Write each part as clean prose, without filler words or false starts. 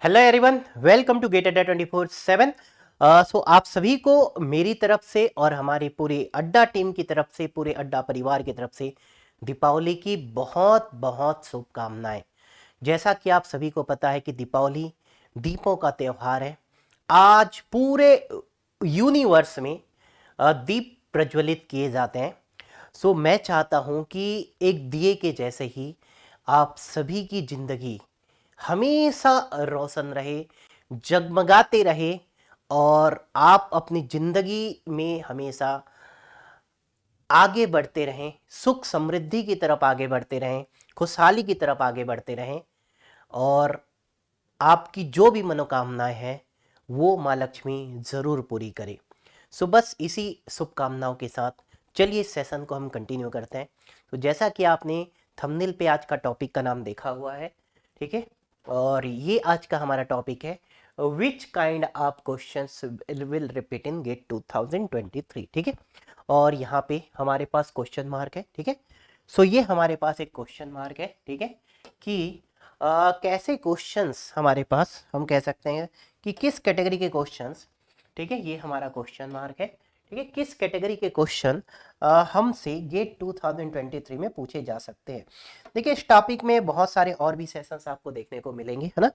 Hello everyone, welcome to GATE Adda 24/7। सो आप सभी को मेरी तरफ से और हमारे पूरे अड्डा टीम की तरफ से, पूरे अड्डा परिवार की तरफ से दीपावली की बहुत बहुत शुभकामनाएं। जैसा कि आप सभी को पता है कि दीपावली दीपों का त्यौहार है। आज पूरे यूनिवर्स में दीप प्रज्वलित किए जाते हैं। सो मैं चाहता हूं कि एक दिए के जैसे ही आप सभी की जिंदगी हमेशा रोशन रहे, जगमगाते रहे और आप अपनी जिंदगी में हमेशा आगे बढ़ते रहें, सुख समृद्धि की तरफ आगे बढ़ते रहें, खुशहाली की तरफ आगे बढ़ते रहें और आपकी जो भी मनोकामनाएं हैं वो माँ लक्ष्मी ज़रूर पूरी करे। सो बस इसी शुभकामनाओं के साथ चलिए इस सेशन को हम कंटिन्यू करते हैं। तो जैसा कि आपने थंबनेल पे आज का टॉपिक का नाम देखा हुआ है, ठीक है, और ये आज का हमारा टॉपिक है which kind of questions will repeat in GATE 2023, ठीक है। और यहाँ पे हमारे पास क्वेश्चन मार्क है, ठीक है। सो ये हमारे पास एक क्वेश्चन मार्क है, ठीक है, कि कैसे क्वेश्चंस हमारे पास, हम कह सकते हैं कि किस कैटेगरी के क्वेश्चंस, ठीक है, ये हमारा क्वेश्चन मार्क है, ठीक है, किस कैटेगरी के क्वेश्चन हमसे गेट 2023 में पूछे जा सकते हैं। देखिए इस टॉपिक में बहुत सारे और भी सेशंस आपको देखने को मिलेंगे, है ना।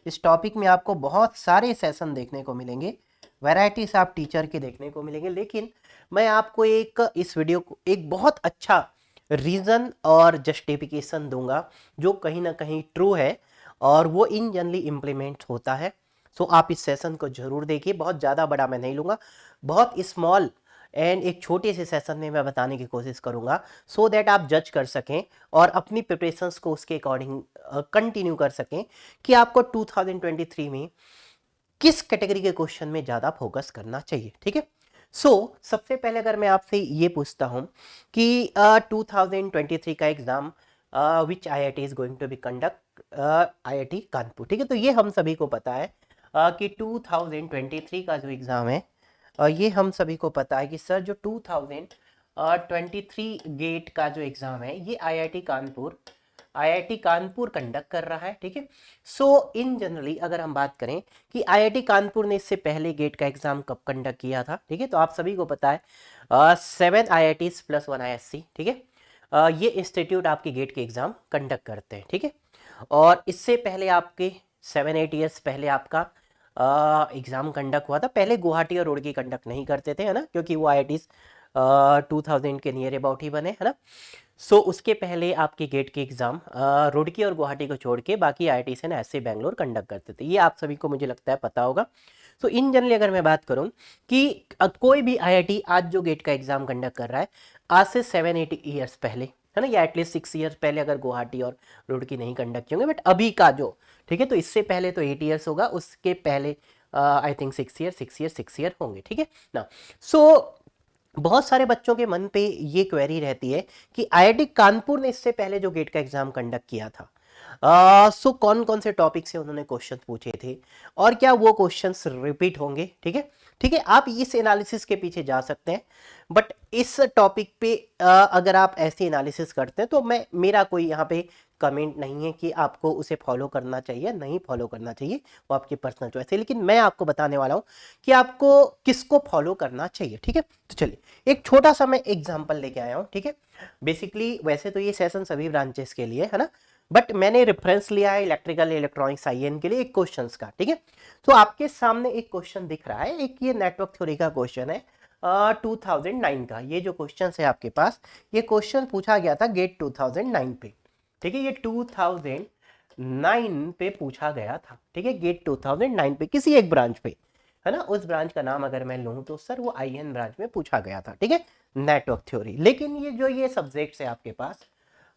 इस टॉपिक में आपको बहुत सारे सेशन देखने को मिलेंगे, वैरायटीज ऑफ टीचर के देखने को मिलेंगे, लेकिन मैं आपको एक इस वीडियो को एक बहुत अच्छा रीज़न और जस्टिफिकेशन दूंगा जो कहीं ना कहीं ट्रू है और वो इन जनरली इम्प्लीमेंट होता है। सो आप इस सेशन को जरूर देखिए, बहुत ज़्यादा बड़ा मैं नहीं लूँगा, बहुत स्मॉल एंड एक छोटे से सेशन में मैं बताने की कोशिश करूँगा सो दैट आप जज कर सकें और अपनी प्रिपरेशंस को उसके अकॉर्डिंग कंटिन्यू कर सकें कि आपको 2023 में किस कैटेगरी के क्वेश्चन में ज़्यादा फोकस करना चाहिए, ठीक है। सबसे पहले अगर मैं आपसे ये पूछता हूँ कि 2023 का exam which IIT is going to be conduct, IIT Kanpur, ठीक है। तो ये हम सभी को पता है कि 2023 का जो एग्ज़ाम है, ये हम सभी को पता है कि सर जो 2023 गेट का जो एग्ज़ाम है ये IIT कानपुर कंडक्ट कर रहा है, ठीक है। इन जनरली अगर हम बात करें कि IIT कानपुर ने इससे पहले गेट का एग्जाम कब कंडक्ट किया था, ठीक है, तो आप सभी को पता है 7 IITs + 1 ISC, ठीक है। ये इंस्टीट्यूट आपके गेट के एग्जाम कंडक्ट करते हैं, ठीक है। और इससे पहले आपके 7-8 ईयर्स पहले आपका एग्जाम कंडक्ट हुआ था। पहले गुवाहाटी और रुड़की कंडक्ट नहीं करते थे, है ना, क्योंकि वो IITs 2000 के नियर अबाउट ही बने, है ना। उसके पहले आपके गेट के एग्जाम रुड़की और गुवाहाटी को छोड़ के बाकी IITs है ना ऐसे बैंगलोर कंडक्ट करते थे। ये आप सभी को मुझे लगता है पता होगा। इन जनरली अगर मैं बात करूं कि कोई भी IIT आज जो गेट का एग्जाम कंडक्ट कर रहा है आज से 7-8 ईयर्स पहले, है ना, या एटलीस्ट 6 ईयर्स पहले अगर गुवाहाटी और रुड़की नहीं कंडक्ट किए होंगे, बट अभी का जो, ठीक है, तो इससे पहले तो 8 ईयर्स होगा, उसके पहले आई थिंक 6 ईयर होंगे, ठीक है ना। सो बहुत सारे बच्चों के मन पे ये क्वेरी रहती है कि IIT कानपुर ने इससे पहले जो गेट का एग्जाम कंडक्ट किया था, कौन कौन से टॉपिक से उन्होंने क्वेश्चन पूछे थे और क्या वो क्वेश्चंस रिपीट होंगे, ठीक है, ठीक है। आप इस एनालिसिस के पीछे जा सकते हैं, बट इस टॉपिक पे अगर आप ऐसे एनालिसिस करते हैं तो मेरा कोई यहाँ पे कमेंट नहीं है कि आपको उसे फॉलो करना चाहिए नहीं फॉलो करना चाहिए, वो आपकी पर्सनल चॉइस है, लेकिन मैं आपको बताने वाला हूँ कि आपको किसको फॉलो करना चाहिए, ठीक है। तो चलिए एक छोटा सा मैं एग्जाम्पल लेके आया हूँ, ठीक है। बेसिकली वैसे तो ये सेशन सभी ब्रांचेस के लिए है ना, बट मैंने रेफरेंस लिया है इलेक्ट्रिकल इलेक्ट्रॉनिक्स IN के लिए एक क्वेश्चंस का, ठीक है। तो आपके सामने एक क्वेश्चन दिख रहा है, एक ये नेटवर्क थ्योरी का क्वेश्चन है 2009 का। ये जो क्वेश्चन है आपके पास, ये क्वेश्चन पूछा गया था गेट 2009 पे, ठीक है। ये 2009 पे पूछा गया था, ठीक है, गेट 2009 पे किसी एक ब्रांच पे, है ना। उस ब्रांच का नाम अगर मैं लूँ तो सर वो IN ब्रांच में पूछा गया था, ठीक है, नेटवर्क थ्योरी। लेकिन ये सब्जेक्ट्स है आपके पास,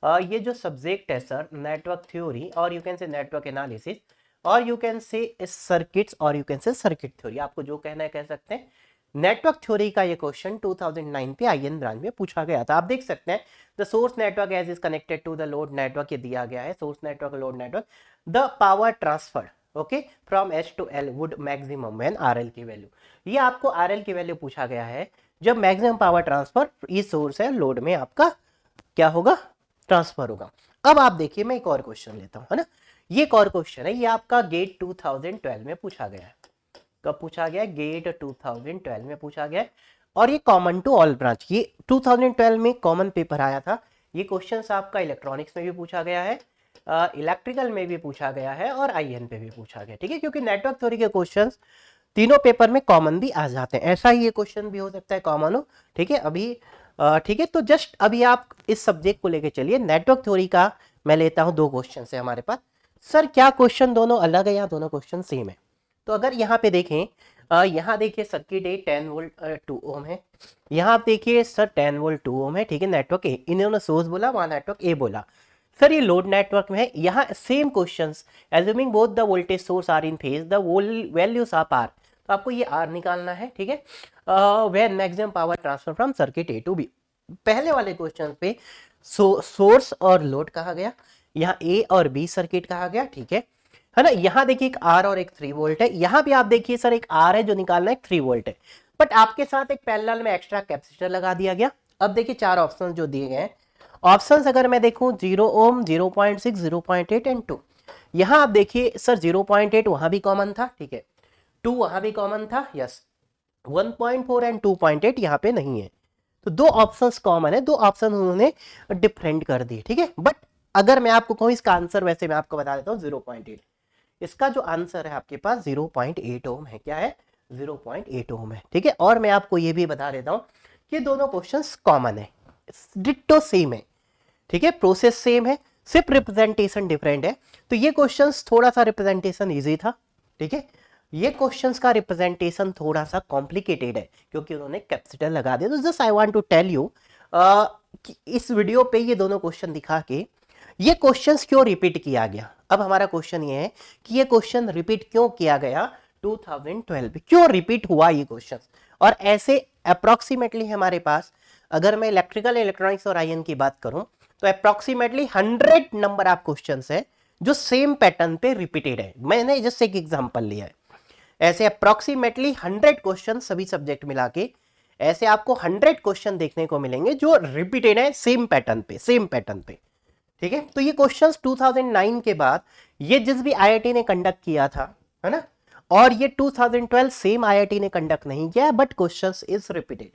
ये जो सब्जेक्ट है सर नेटवर्क थ्योरी और you can say network analysis और यू कैन से सर्किट्स और you can say circuit theory, आपको जो कहना है कह सकते हैं। नेटवर्क थ्योरी का ये क्वेश्चन 2009 पे IN ब्रांच में पूछा गया था। आप देख सकते हैं the source network as is connected to the load network, ये दिया गया है source network load network, the power transfer okay from H to L would maximum when RL की वैल्यू, ये आपको RL की वैल्यू पूछा गया है जब मैक्सिमम पावर ट्रांसफर इस सोर्स है लोड में आपका क्या होगा, ट्रांसफर होगा। अब आप देखिए मैं एक और क्वेश्चन लेता हूं, है ना। ये एक और क्वेश्चन है, ये आपका गेट 2012 में पूछा गया है। कब पूछा गया? गेट 2012 में पूछा गया है। और ये कॉमन टू ऑल ब्रांच, ये 2012 में कॉमन पेपर आया था। ये क्वेश्चंस आपका इलेक्ट्रॉनिक्स में भी पूछा गया है, इलेक्ट्रिकल में भी पूछा गया है और आईएन पे भी पूछा गया, ठीक है, क्योंकि नेटवर्क थ्योरी के क्वेश्चंस तीनों पेपर में कॉमन भी आ जाते हैं। ऐसा ही ये क्वेश्चन भी हो सकता है कॉमन हो, ठीक है। अभी ठीक है, तो जस्ट अभी आप इस सब्जेक्ट को लेके चलिए। नेटवर्क थ्योरी का मैं लेता हूं 2 क्वेश्चन है हमारे पास। सर क्या क्वेश्चन दोनों अलग है या दोनों क्वेश्चन सेम है? तो अगर यहाँ पे देखें, यहाँ देखिए सर्किट ए 10 वोल्ट 2 ओम है, यहाँ आप देखिए सर 10 वोल्ट 2 ओम है, ठीक है। नेटवर्क ए, इन्होंने सोर्स बोला, वहां नेटवर्क ए बोला। सर ये लोड नेटवर्क में है, यहाँ same questions, assuming both the voltage source are in phase the values of R, तो आपको ये आर निकालना है, ठीक है। When maximum power transfer from circuit A to B. पहले वाले क्वेश्चन पे सोर्स और लोड कहा गया, यहाँ ए और बी सर्किट कहा गया, ठीक है ना। यहाँ देखिए एक आर और एक 3 वोल्ट है, यहाँ भी आप देखिए सर एक आर है जो निकालना है, 3 वोल्ट है, बट आपके साथ एक पैरेलल में एक्स्ट्रा कैपेसिटर लगा दिया गया। अब देखिए 4 ऑप्शन जो दिए गए हैं, ऑप्शंस अगर मैं देखूं 0 ओम, 0.6, 0.8 एंड 2। यहाँ आप देखिए सर 0.8 वहां भी कॉमन था, ठीक है, 2 वहां भी कॉमन था, यस, 1.4 एंड 2.8 यहाँ पे नहीं है, तो 2 ऑप्शंस कॉमन है, 2 ऑप्शन उन्होंने डिफरेंट कर दिए, ठीक है। बट अगर मैं आपको कहूँ इसका आंसर, वैसे मैं आपको बता देता हूँ 0.8, इसका जो आंसर है आपके पास 0.8 ओम है। क्या है? 0.8 ओम है, ठीक है। और मैं आपको ये भी बता देता हूँ कि दोनों क्वेश्चंस कॉमन है, डिट्टो सेम है, ठीक है, प्रोसेस सेम है, सिर्फ रिप्रेजेंटेशन डिफरेंट है। तो ये क्वेश्चंस थोड़ा सा रिप्रेजेंटेशन इजी था, ठीक है। ये क्वेश्चंस का रिप्रेजेंटेशन थोड़ा सा कॉम्प्लिकेटेड है क्योंकि उन्होंने कैपेसिटर लगा दिया। तो just I want to tell you कि इस वीडियो पे ये दोनों क्वेश्चन दिखा के ये क्वेश्चंस क्यों रिपीट किया गया। अब हमारा क्वेश्चन ये है कि ये क्वेश्चन रिपीट क्यों किया गया 2012 में, क्यों रिपीट हुआ ये क्वेश्चन। और ऐसे अप्रोक्सीमेटली हमारे पास, अगर मैं इलेक्ट्रिकल, इलेक्ट्रॉनिक्स और आईएन की बात करूं तो अप्रोक्सीमेटली 100 नंबर ऑफ क्वेश्चंस है जो सेम पैटर्न पे रिपीटेड है। मैंने जस्ट एक एग्जांपल लिया है, ऐसे अप्रोक्सीमेटली 100 क्वेश्चन सभी सब्जेक्ट मिला के, ऐसे आपको 100 क्वेश्चन देखने को मिलेंगे जो रिपीटेड है सेम पैटर्न पे, सेम पैटर्न पे, ठीक है। तो ये क्वेश्चंस 2009 के बाद ये जिस भी आईआईटी ने कंडक्ट किया था, है ना, और ये 2012 सेम आईआईटी ने कंडक्ट नहीं किया, बट क्वेश्चंस इज रिपीटेड,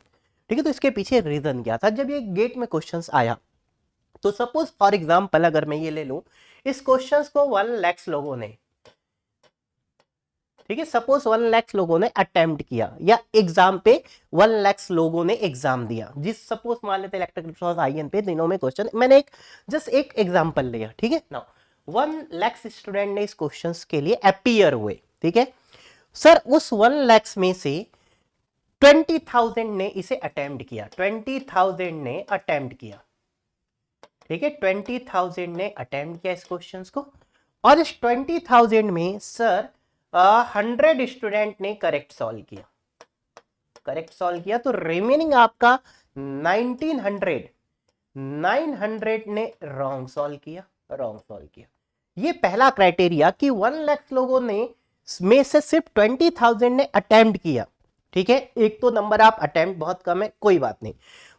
ठीक है। तो इसके पीछे रीजन क्या था? जब ये गेट में क्वेश्चंस आया तो सपोज फॉर एग्जांपल अगर मैं ये ले लूं, इस क्वेश्चंस को 1 लाख लोगों ने, ठीक है, सपोज 1 लाख लोगों ने अटेम्प्ट किया, या एग्जाम पे 1 लाख लोगों ने एग्जाम दिया, जिस सपोज मान लेते इलेक्ट्रिकल आईएन पे दिनों में क्वेश्चन, मैंने एक जस्ट एक एग्जांपल लिया, ठीक है। नाउ 1 लाख स्टूडेंट ने इस क्वेश्चंस के लिए अपीयर हुए, ठीक है। सर उस 1 लाख में से 20,000 ने इसे अटेम्प्ट किया, 20,000 ने अटेम्प्ट किया, ठीक है, 20,000 ने अटेम्प्ट किया इस क्वेश्चंस को, और इस 20,000 में सर 100 स्टूडेंट ने करेक्ट सॉल्व किया, करेक्ट सॉल्व किया, तो रिमेनिंग आपका 900 ने रॉन्ग सॉल्व किया, रॉन्ग सॉल्व किया। ये पहला क्राइटेरिया कि 1 लाख लोगों ने में से सिर्फ 20,000 ने अटेम्प्ट किया, ठीक है। एक तो नंबर ऑफ अटेम्प्ट बहुत कम है, कोई बात नहीं।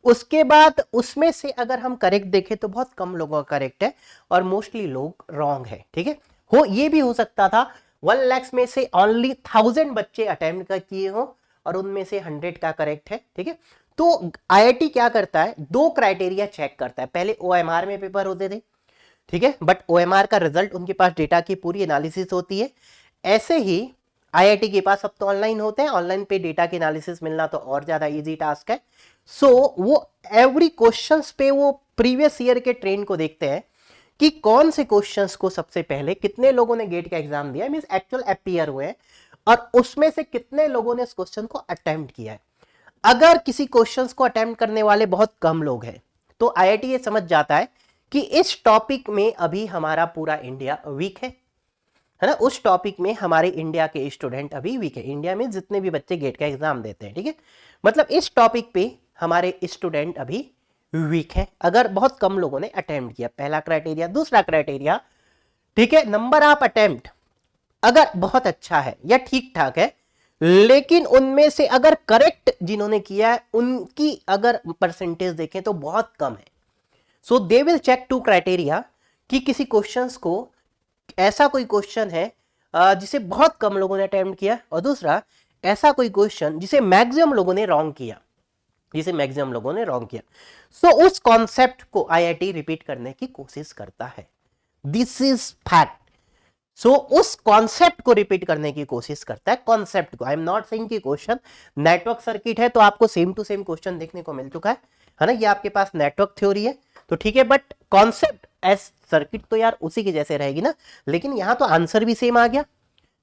उसके बाद उसमें से अगर हम करेक्ट देखें तो बहुत कम लोगों का करेक्ट है और मोस्टली लोग रॉन्ग है, ठीक है। हो ये भी हो सकता था 1 लाख में से ओनली 1000 बच्चे अटेम्प्ट का किए हो और उनमें से 100 का करेक्ट है, ठीक है। तो आईआईटी क्या करता है, 2 क्राइटेरिया चेक करता है। पहले ओएमआर में पेपर होते थे, ठीक है, बट ओएमआर का रिजल्ट, उनके पास डेटा की पूरी एनालिसिस होती है। ऐसे ही आईआईटी के पास अब तो ऑनलाइन होते हैं, ऑनलाइन पे डेटा की एनालिसिस मिलना तो और ज्यादा इजी टास्क है। सो वो एवरी क्वेश्चंस पे वो प्रीवियस ईयर के ट्रेंड को देखते हैं कि कौन से क्वेश्चंस को सबसे पहले कितने लोगों ने गेट का एग्जाम दिया, मींस एक्चुअल अपीयर हुए हैं, और उसमें से कितने लोगों ने इस क्वेश्चन को अटेम्प्ट किया है। अगर किसी क्वेश्चंस को अटेम्प्ट करने वाले बहुत कम लोग हैं तो आईआईटी ये समझ जाता है कि इस टॉपिक में अभी हमारा पूरा इंडिया वीक है ना, उस टॉपिक में हमारे इंडिया के स्टूडेंट अभी वीक है। इंडिया में जितने भी बच्चे गेट का एग्जाम देते हैं, ठीक है, मतलब इस टॉपिक पे हमारे स्टूडेंट अभी वीक है अगर बहुत कम लोगों ने अटेम्प्ट किया, पहला क्राइटेरिया। दूसरा क्राइटेरिया, ठीक है, नंबर ऑफ अटेम्प्ट अगर बहुत अच्छा है या ठीक ठाक है, लेकिन उनमें से अगर करेक्ट जिन्होंने किया है उनकी अगर परसेंटेज देखें तो बहुत कम है। सो दे विल चेक 2 क्राइटेरिया कि किसी क्वेश्चंस को ऐसा कोई क्वेश्चन है जिसे बहुत कम लोगों ने अटेम्प्ट किया, और दूसरा ऐसा कोई क्वेश्चन जिसे मैक्सिमम लोगों ने रॉन्ग किया, सो उस कॉन्सेप्ट को आईआईटी रिपीट करने की कोशिश करता है। This is fact. सो उस कॉन्सेप्ट को रिपीट करने की कोशिश करता है, कॉन्सेप्ट को। आई एम नॉट सेइंग कि क्वेश्चन नेटवर्क सर्किट है तो आपको सेम टू सेम क्वेश्चन देखने को मिल चुका है ना, ये आपके पास नेटवर्क थ्योरी है तो ठीक है, बट कॉन्सेप्ट एज सर्किट तो यार उसी के जैसे रहेगी ना, लेकिन यहां तो आंसर भी सेम आ गया,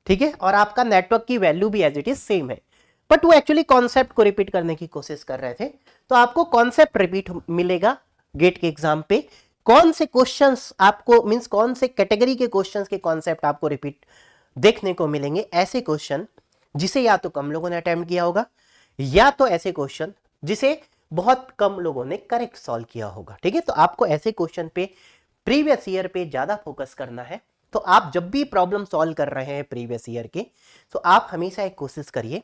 ठीक है, और आपका नेटवर्क की वैल्यू भी एज इट इज सेम है, बट वो एक्चुअली कॉन्सेप्ट को रिपीट करने की कोशिश कर रहे थे। तो आपको कॉन्सेप्ट रिपीट मिलेगा गेट के एग्जाम पे। कौन से क्वेश्चंस आपको मींस कौन से कैटेगरी के क्वेश्चंस के कॉन्सेप्ट आपको रिपीट देखने को मिलेंगे? ऐसे क्वेश्चन जिसे या तो कम लोगों ने अटेम्प्ट किया होगा, या तो ऐसे क्वेश्चन जिसे बहुत कम लोगों ने करेक्ट सॉल्व किया होगा, ठीक है। तो आपको ऐसे क्वेश्चन पे प्रीवियस ईयर पे ज्यादा फोकस करना है। तो आप जब भी प्रॉब्लम सॉल्व कर रहे हैं प्रीवियस ईयर के, तो आप हमेशा एक कोशिश करिए,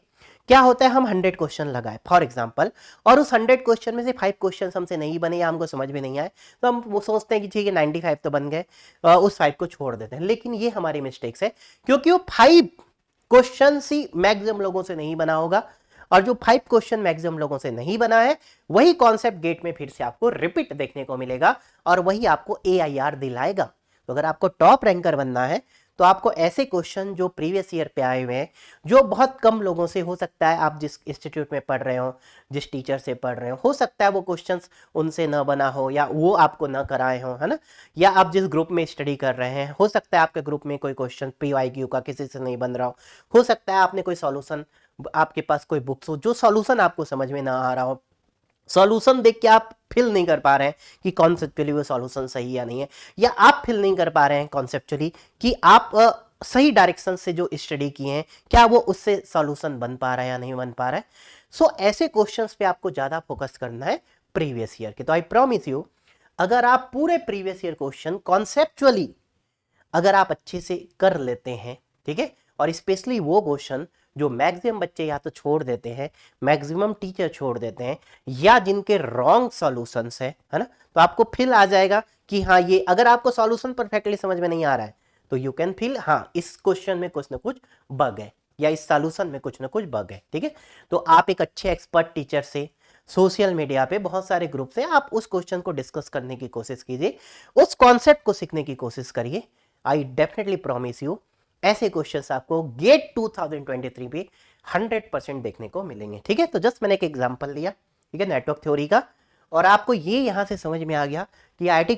क्या होता है हम 100 क्वेश्चन लगाए फॉर एग्जांपल, और उस 100 क्वेश्चन में से 5 क्वेश्चन हमसे नहीं बने या हमको समझ में नहीं आए, तो हम वो सोचते हैं कि ठीक है 95 तो बन गए, उस 5 को छोड़ देते हैं। लेकिन ये हमारी मिस्टेक्स है, क्योंकि वो 5 क्वेश्चन ही मैक्सिमम लोगों से नहीं बना होगा, और जो 5 क्वेश्चन मैक्सिमम लोगों से नहीं बना है, वही कॉन्सेप्ट गेट में फिर से आपको रिपीट देखने को मिलेगा, और वही आपको AIR दिलाएगा। तो अगर आपको टॉप रैंकर बनना है, तो आपको ऐसे क्वेश्चन जो प्रीवियस ईयर पे आए हुए हैं, जो बहुत कम लोगों से, हो सकता है आप जिस इंस्टीट्यूट में पढ़ रहे हो, जिस टीचर से पढ़ रहे हो सकता है वो क्वेश्चंस उनसे न बना हो, या वो आपको न कराए हो, है ना, या आप जिस ग्रुप में स्टडी कर रहे हैं, हो सकता है आपके ग्रुप में कोई क्वेश्चन PYQ का किसी से नहीं बन रहा हो सकता है आपने कोई सॉल्यूशन, आपके पास कोई बुक्स हो जो सॉल्यूशन आपको समझ में ना आ रहा हो, सॉल्यूशन देख के आप फील नहीं कर पा रहे हैं कि कॉन्सेप्चुअली वो सॉल्यूशन सही या नहीं है, या आप फील नहीं कर पा रहे हैं कॉन्सेप्चुअली कि आप सही डायरेक्शन से जो स्टडी किए हैं क्या वो उससे सॉल्यूशन बन पा रहा है या नहीं बन पा रहा है। सो ऐसे क्वेश्चंस पे आपको ज्यादा फोकस करना है प्रीवियस ईयर के। तो आई प्रॉमिस यू, अगर आप पूरे प्रीवियस ईयर क्वेश्चन कॉन्सेप्चुअली अगर आप अच्छे से कर लेते हैं, ठीक है, और स्पेशली वो क्वेश्चन जो मैक्सिमम बच्चे या तो छोड़ देते हैं, मैक्सिमम टीचर छोड़ देते हैं, या जिनके रॉन्ग सॉल्यूशंस है ना, तो आपको फील आ जाएगा कि हाँ, ये अगर आपको सॉल्यूशन परफेक्टली समझ में नहीं आ रहा है तो यू कैन फील हाँ इस क्वेश्चन में कुछ ना कुछ बग है, या इस सॉल्यूशन में कुछ ना कुछ बग है, ठीक है। तो आप एक अच्छे एक्सपर्ट टीचर से, सोशल मीडिया पे बहुत सारे ग्रुप से आप उस क्वेश्चन को डिस्कस करने की कोशिश कीजिए, उस कॉन्सेप्ट को सीखने की कोशिश करिए। आई डेफिनेटली प्रॉमिस यू ऐसे क्वेश्चंस आपको गेट 2023 पे 100% देखने को मिलेंगे, ठीक है। तो जस्ट मैंने एक एग्जांपल लिया, ठीक है, नेटवर्क थ्योरी का, और आपको ये यहां से समझ में आ गया कि आईआईटी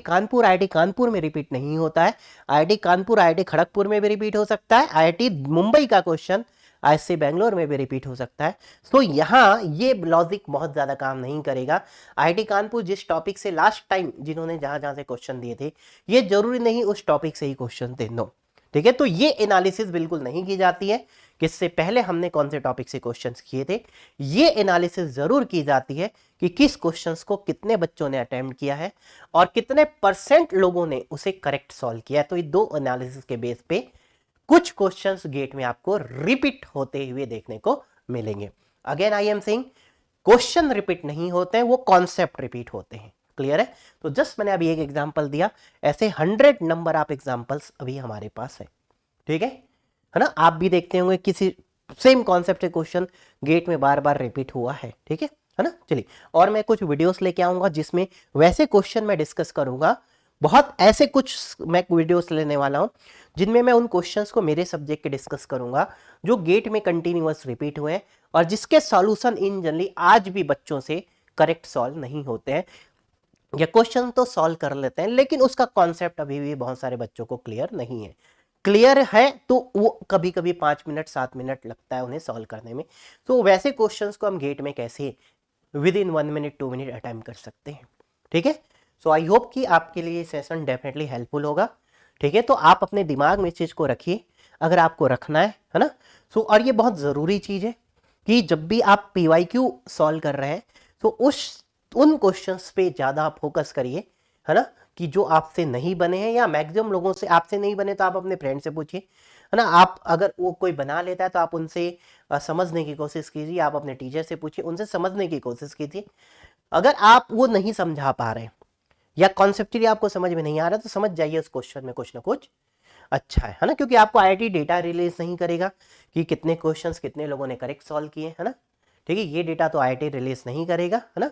कानपुर में रिपीट नहीं होता है, आईआईटी कानपुर आईआईटी खड़गपुर में भी रिपीट हो सकता है, आईआईटी मुंबई का क्वेश्चन IISc बेंगलोर में भी रिपीट हो सकता है। तो यहाँ ये लॉजिक बहुत ज्यादा काम नहीं करेगा। आईआईटी कानपुर जिस टॉपिक से लास्ट टाइम जिन्होंने जहां जहां से क्वेश्चन दिए थे, ये जरूरी नहीं उस टॉपिक से ही क्वेश्चन थे, नो, ठीक है। तो ये एनालिसिस बिल्कुल नहीं की जाती है कि इससे पहले हमने कौन से टॉपिक से क्वेश्चंस किए थे, ये एनालिसिस जरूर की जाती है कि किस क्वेश्चंस को कितने बच्चों ने अटेम्प्ट किया है और कितने % लोगों ने उसे करेक्ट सॉल्व किया है। तो ये दो एनालिसिस के बेस पे कुछ क्वेश्चंस गेट में आपको रिपीट होते हुए देखने को मिलेंगे। Again I am saying, question repeat नहीं होते हैं, वो कॉन्सेप्ट रिपीट होते हैं। क्लियर है? तो जस्ट मैंने अभी एक एग्जांपल दिया, ऐसे 100 नंबर आप एग्जांपल्स अभी हमारे पास है, ठीक है ना। आप भी देखते होंगे किसी सेम कॉन्सेप्ट के क्वेश्चन गेट में बार बार रिपीट हुआ है, ठीक है ना। चलिए, और मैं कुछ वीडियोस लेके आऊंगा जिसमें वैसे क्वेश्चन मैं डिस्कस करूंगा, बहुत ऐसे कुछ मैं वीडियोस लेने वाला हूं जिनमें मैं उन क्वेश्चंस को मेरे सब्जेक्ट के डिस्कस करूंगा जो गेट में कंटिन्यूअस रिपीट हुए हैं और जिसके सॉल्यूशन इन जनरली आज भी बच्चों से करेक्ट सॉल्व नहीं होते हैं, या क्वेश्चन तो सॉल्व कर लेते हैं लेकिन उसका कॉन्सेप्ट अभी भी बहुत सारे बच्चों को क्लियर नहीं है। क्लियर है तो वो कभी कभी 5 मिनट 7 मिनट लगता है उन्हें सॉल्व करने में। तो वैसे क्वेश्चंस को हम गेट में कैसे with in 1 minute 2 minute attempt कर सकते हैं, ठीक है। सो आई होप कि आपके लिए सेशन डेफिनेटली हेल्पफुल होगा, ठीक है। तो आप अपने दिमाग में इस चीज को रखिए, अगर आपको रखना है ना। सो और ये बहुत जरूरी चीज है कि जब भी आप PYQ सॉल्व कर रहे हैं तो उन क्वेश्चंस पे ज्यादा फोकस करिए, है ना, कि जो आपसे नहीं बने हैं, या मैक्सिमम लोगों से आपसे नहीं बने तो आप अपने फ्रेंड से पूछिए, है ना। आप अगर वो कोई बना लेता है तो आप उनसे समझने की कोशिश कीजिए, आप अपने टीचर से पूछिए, उनसे समझने की कोशिश कीजिए। अगर आप वो नहीं समझा पा रहे हैं या कॉन्सेप्चुअली आपको समझ में नहीं आ रहा तो समझ जाइए उस क्वेश्चन में कुछ ना कुछ अच्छा है ना, क्योंकि आपको आईआईटी डेटा रिलीज नहीं करेगा कि कितने क्वेश्चंस कितने लोगों ने करेक्ट सॉल्व किए, है ना। ठीक है, ये डेटा तो आईआईटी रिलीज नहीं करेगा, है ना।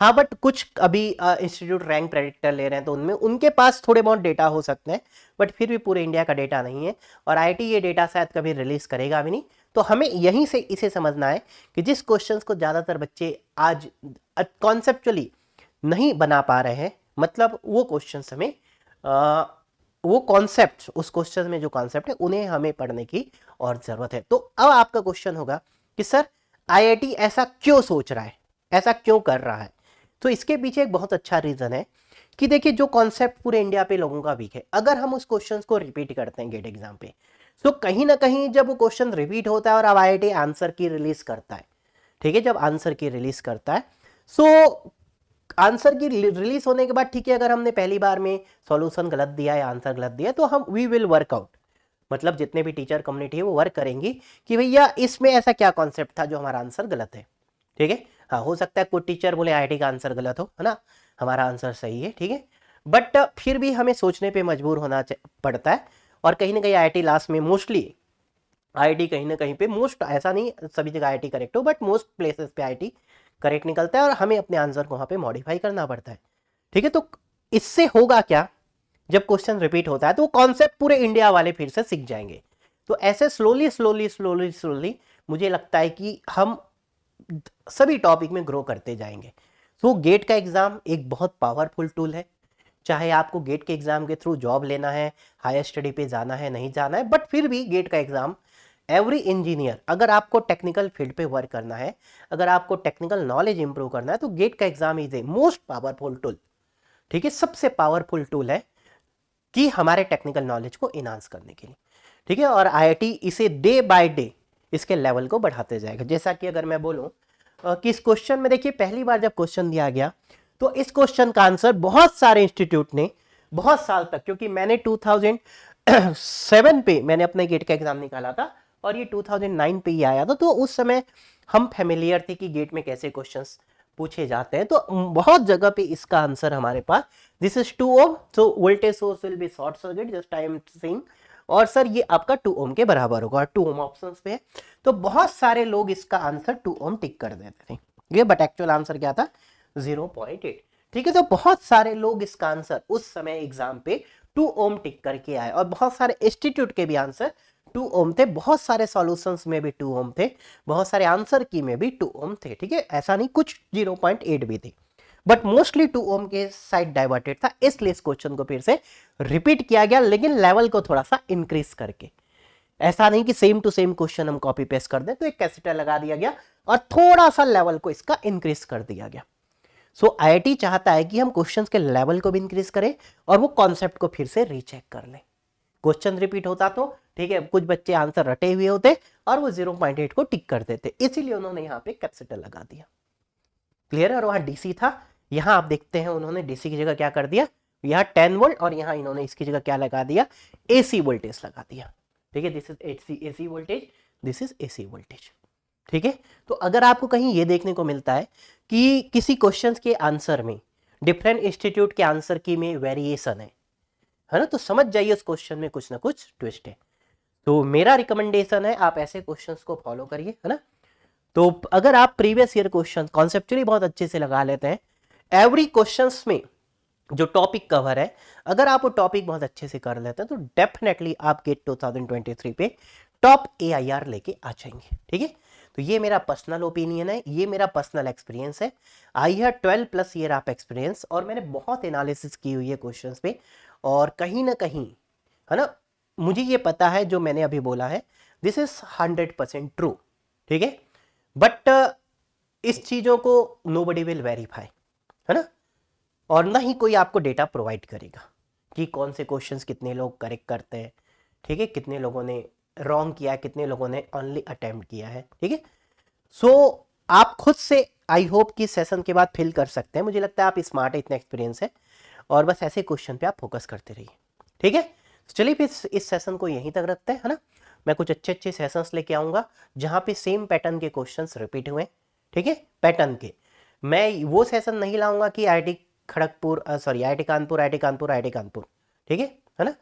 हाँ, बट कुछ अभी इंस्टीट्यूट रैंक प्रेडिक्टर ले रहे हैं तो उनमें उनके पास थोड़े बहुत डेटा हो सकते हैं, बट फिर भी पूरे इंडिया का डेटा नहीं है, और आईआईटी ये डेटा शायद कभी रिलीज करेगा भी नहीं। तो हमें यहीं से इसे समझना है कि जिस क्वेश्चंस को ज़्यादातर बच्चे आज कॉन्सेप्चुअली नहीं बना पा रहे हैं, मतलब वो क्वेश्चंस हमें वो कॉन्सेप्ट, उस क्वेश्चन में जो कॉन्सेप्ट है उन्हें हमें पढ़ने की और जरूरत है। तो अब आपका क्वेश्चन होगा कि सर आईआईटी ऐसा क्यों सोच रहा है, ऐसा क्यों कर रहा है। तो इसके पीछे एक बहुत अच्छा रीजन है कि देखिए, जो कॉन्सेप्ट पूरे इंडिया पे लोगों का वीक है, अगर हम उस क्वेश्चन को रिपीट करते हैं गेट एग्जाम पे, तो कहीं ना कहीं जब वो क्वेश्चन रिपीट होता है और अब आईआईटी आंसर की रिलीज करता है, ठीक है, जब आंसर की रिलीज करता है, सो आंसर की रिलीज होने के बाद, ठीक है, अगर हमने पहली बार में सॉल्यूशन गलत दिया है, आंसर गलत दिया है, तो हम वी विल वर्कआउट, मतलब जितने भी टीचर कम्युनिटी है वो वर्क करेंगी कि भैया इसमें ऐसा क्या कॉन्सेप्ट था जो हमारा आंसर गलत है। ठीक है, हाँ, हो सकता है कोई टीचर बोले आईआईटी का आंसर गलत हो, है ना, हमारा आंसर सही है, ठीक है, बट फिर भी हमें सोचने पे मजबूर होना पड़ता है। और कहीं ना कहीं आईआईटी लास्ट में मोस्टली, आईआईटी कहीं ना कहीं पे मोस्ट, ऐसा नहीं सभी जगह आईआईटी करेक्ट हो, बट मोस्ट प्लेसेस पे आईआईटी करेक्ट निकलता है और हमें अपने आंसर को वहां पे मॉडिफाई करना पड़ता है। ठीक है, तो इससे होगा क्या, जब क्वेश्चन रिपीट होता है तो वो कॉन्सेप्ट पूरे इंडिया वाले फिर से सीख जाएंगे। तो ऐसे स्लोली स्लोली स्लोली स्लोली मुझे लगता है कि हम सभी टॉपिक में ग्रो करते जाएंगे। तो गेट का एग्जाम एक बहुत पावरफुल टूल है, चाहे आपको गेट के एग्जाम के थ्रू जॉब लेना है, हायर स्टडी पे जाना है, नहीं जाना है, बट फिर भी गेट का एग्जाम एवरी इंजीनियर, अगर आपको टेक्निकल फील्ड पे वर्क करना है, अगर आपको टेक्निकल नॉलेज इंप्रूव करना है, तो गेट का exam is a most powerful tool. ठीक है, सबसे पावरफुल टूल है कि हमारे टेक्निकल नॉलेज को इनहांस करने के लिए। ठीक है, और आईआईटी इसे डे बाय डे इसके लेवल को बढ़ाते जाएगा। जैसा कि अगर मैं बोलूं कि इस क्वेश्चन में देखिए, पहली बार जब क्वेश्चन दिया गया तो इस क्वेश्चन का आंसर बहुत सारे इंस्टीट्यूट ने बहुत साल तक, क्योंकि मैंने 2007 पे मैंने अपने गेट का एग्जाम निकाला था और ये 2009 पे ही आया था, तो उस समय हम फेमिलियर थे कि गेट में कैसे क्वेश्चंस पूछे जाते हैं। तो बहुत जगह पे इसका आंसर हमारे पास, this is 2 ohm, so voltage source will be short circuit, just I am saying, और सर ये आपका 2 ओम के बराबर होगा, 2 ओम ऑप्शंस पे है। तो बहुत सारे लोग इसका आंसर 2 ओम टिक कर देते थे, ये बट एक्चुअल आंसर क्या था, 0.8। ठीक है, तो बहुत सारे लोग इसका आंसर उस समय एग्जाम पे 2 ओम टिक करके आए, और बहुत सारे इंस्टीट्यूट के भी आंसर 2 ओम थे, बहुत सारे सॉल्यूशंस में भी 2 ओम थे, बहुत सारे आंसर की में भी 2 ओम थे। ठीक है, ऐसा नहीं, कुछ 0.8 भी थे, बट मोस्टली 2 ओम के साइड डाइवर्टेड था, इसलिए इस क्वेश्चन को फिर से रिपीट किया गया, लेकिन लेवल को थोड़ा सा इंक्रीज करके। ऐसा नहीं कि सेम टू सेम क्वेश्चन हम कॉपी पेस्ट कर दें, तो एक कैपेसिटर लगा दिया गया और थोड़ा सा लेवल को इसका इंक्रीज कर दिया गया। सो आईआईटी चाहता है कि हम क्वेश्चंस के लेवल को भी इंक्रीज करें और वो कॉन्सेप्ट को फिर से रीचेक कर लें। क्वेश्चन रिपीट होता तो ठीक है, कुछ बच्चे आंसर रटे हुए होते और वो 0.8 को टिक कर देते, इसीलिए उन्होंने यहाँ पे कैपेसिटर लगा दिया। क्लियर है, और वहां डीसी था, यहां आप देखते हैं उन्होंने डीसी की जगह क्या कर दिया, यहाँ 10 वोल्ट और यहाँ इन्होंने इसकी जगह क्या लगा दिया, एसी वोल्टेज लगा दिया। ठीक है, this is AC voltage, this is AC voltage. ठीक है, तो अगर आपको कहीं ये देखने को मिलता है कि किसी क्वेश्चन के आंसर में डिफरेंट इंस्टीट्यूट के आंसर की में वेरिएशन है ना, तो समझ जाइए उस क्वेश्चन में कुछ ना कुछ ट्विस्ट है। तो मेरा रिकमेंडेशन है आप ऐसे क्वेश्चंस को फॉलो करिए, है ना। तो अगर आप प्रीवियस ईयर क्वेश्चन कॉन्सेप्चुअली बहुत अच्छे से लगा लेते हैं, एवरी क्वेश्चंस में जो टॉपिक कवर है, अगर आप वो टॉपिक बहुत अच्छे से कर लेते हैं, तो डेफिनेटली आप गेट 2023 पे टॉप AIR लेके आ जाएंगे। ठीक है, तो ये मेरा पर्सनल ओपिनियन है, ये मेरा पर्सनल एक्सपीरियंस है। आई है 12+ ईयर ऑफ एक्सपीरियंस, और मैंने बहुत एनालिसिस की हुई है क्वेश्चंस पे, और कहीं ना कहीं, है ना, मुझे ये पता है जो मैंने अभी बोला है दिस इज 100% ट्रू। ठीक है, बट इस चीजों को नोबडी विल वेरीफाई, है ना, और ना ही कोई आपको डेटा प्रोवाइड करेगा कि कौन से क्वेश्चंस कितने लोग करेक्ट करते हैं। ठीक है, कितने लोगों ने रॉन्ग किया है, कितने लोगों ने ओनली अटेम्प्ट किया है। ठीक है, सो आप खुद से आई होप कि सेशन के बाद फिल कर सकते हैं, मुझे लगता है आप स्मार्ट है, इतना एक्सपीरियंस है, और बस ऐसे क्वेश्चन पे आप फोकस करते रहिए। ठीक है, चलिए फिर इस सेशन को यहीं तक रखते हैं, है ना। मैं कुछ अच्छे अच्छे सेशंस लेके आऊंगा जहां पे सेम पैटर्न के क्वेश्चंस रिपीट हुए। ठीक है, पैटर्न के मैं वो सेशन नहीं लाऊंगा कि IIT Kharagpur, sorry IIT Kanpur, IIT Kanpur, IIT Kanpur. ठीक है ना,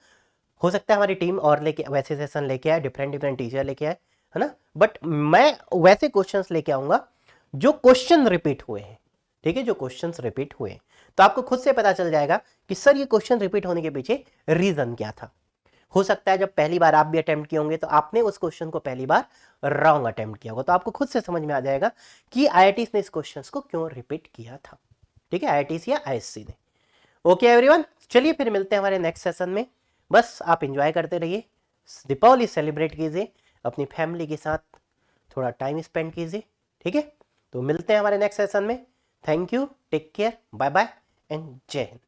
हो सकता है हमारी टीम और लेके वैसे सेशन लेके आए, डिफरेंट डिफरेंट टीचर लेके आए, है ना, बट मैं वैसे क्वेश्चंस लेके आऊंगा जो क्वेश्चन रिपीट हुए हैं, ठीक है, जो क्वेश्चंस रिपीट हुए हैं। तो आपको खुद से पता चल जाएगा कि सर ये क्वेश्चन रिपीट होने के पीछे रीजन क्या था। हो सकता है जब पहली बार आप भी अटेम्प्ट किए होंगे तो आपने उस क्वेश्चन को पहली बार रॉन्ग अटेम्प्ट किया होगा, तो आपको खुद से समझ में आ जाएगा कि आईआईटीज ने इस क्वेश्चन को क्यों रिपीट किया था, ठीक है, आईआईटीज या आईएससी ने। ओके एवरीवन, चलिए फिर मिलते हैं हमारे नेक्स्ट सेशन में। बस आप एंजॉय करते रहिए, दीपावली सेलिब्रेट कीजिए, अपनी फैमिली के साथ थोड़ा टाइम स्पेंड कीजिए, ठीक है। तो मिलते हैं हमारे नेक्स्ट सेशन में। Thank you, take care, bye bye and जय हिंद।